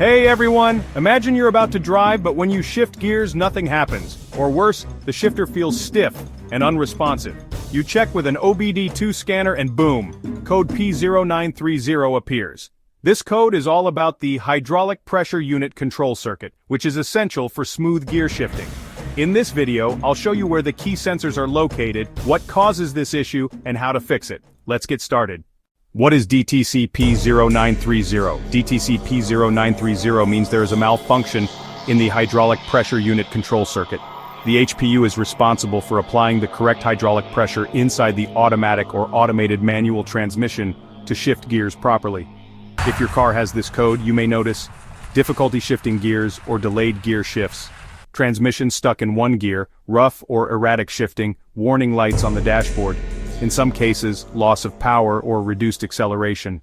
Hey everyone, imagine you're about to drive, but when you shift gears, nothing happens. Or worse, the shifter feels stiff and unresponsive. You check with an OBD-II scanner and boom, code P0930 appears. This code is all about the hydraulic pressure unit control circuit, which is essential for smooth gear shifting. In this video, I'll show you where the key sensors are located, what causes this issue, and how to fix it. Let's get started. What is DTC P0930? DTC P0930 means there is a malfunction in the hydraulic pressure unit control circuit. The HPU is responsible for applying the correct hydraulic pressure inside the automatic or automated manual transmission to shift gears properly. If your car has this code, you may notice difficulty shifting gears or delayed gear shifts, transmission stuck in one gear, rough or erratic shifting, warning lights on the dashboard. In some cases, loss of power or reduced acceleration.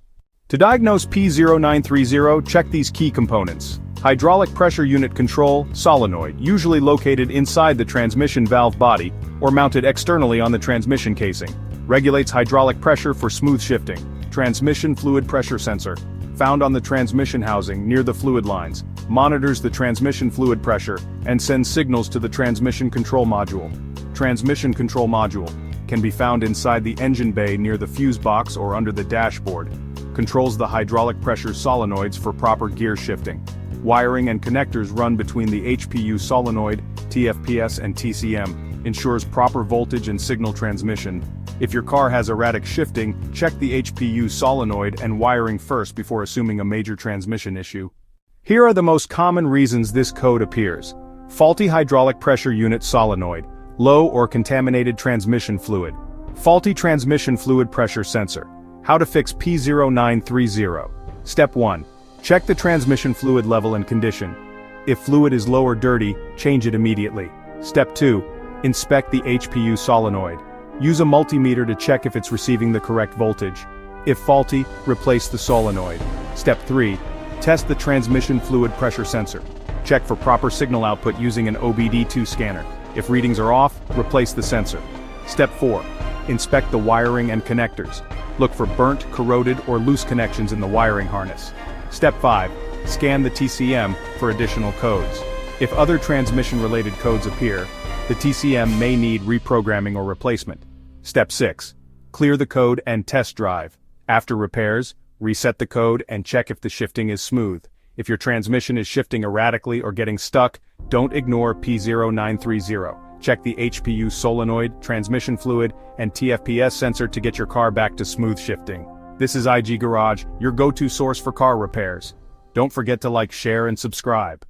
To diagnose P0930, check these key components. Hydraulic pressure unit control, solenoid, usually located inside the transmission valve body, or mounted externally on the transmission casing. Regulates hydraulic pressure for smooth shifting. Transmission fluid pressure sensor, found on the transmission housing near the fluid lines, monitors the transmission fluid pressure, and sends signals to the transmission control module. Transmission control module can be found inside the engine bay near the fuse box or under the dashboard. Controls the hydraulic pressure solenoids for proper gear shifting. Wiring and connectors run between the HPU solenoid, TFPS and TCM, ensures proper voltage and signal transmission. If your car has erratic shifting, check the HPU solenoid and wiring first before assuming a major transmission issue. Here are the most common reasons this code appears. Faulty hydraulic pressure unit solenoid. Low or contaminated transmission fluid. Faulty transmission fluid pressure sensor. How to fix P0930. Step 1. Check the transmission fluid level and condition. If fluid is low or dirty, change it immediately. Step 2. Inspect the HPU solenoid. Use a multimeter to check if it's receiving the correct voltage. If faulty, replace the solenoid. Step 3. Test the transmission fluid pressure sensor. Check for proper signal output using an OBD-II scanner. If readings are off, replace the sensor. Step 4. Inspect the wiring and connectors. Look for burnt, corroded, or loose connections in the wiring harness. Step 5. Scan the TCM for additional codes. If other transmission-related codes appear, the TCM may need reprogramming or replacement. Step 6. Clear the code and test drive. After repairs, reset the code and check if the shifting is smooth. If your transmission is shifting erratically or getting stuck, don't ignore P0930. Check the HPU solenoid, transmission fluid, and TFPS sensor to get your car back to smooth shifting. This is IG Garage, your go-to source for car repairs. Don't forget to like, share, and subscribe.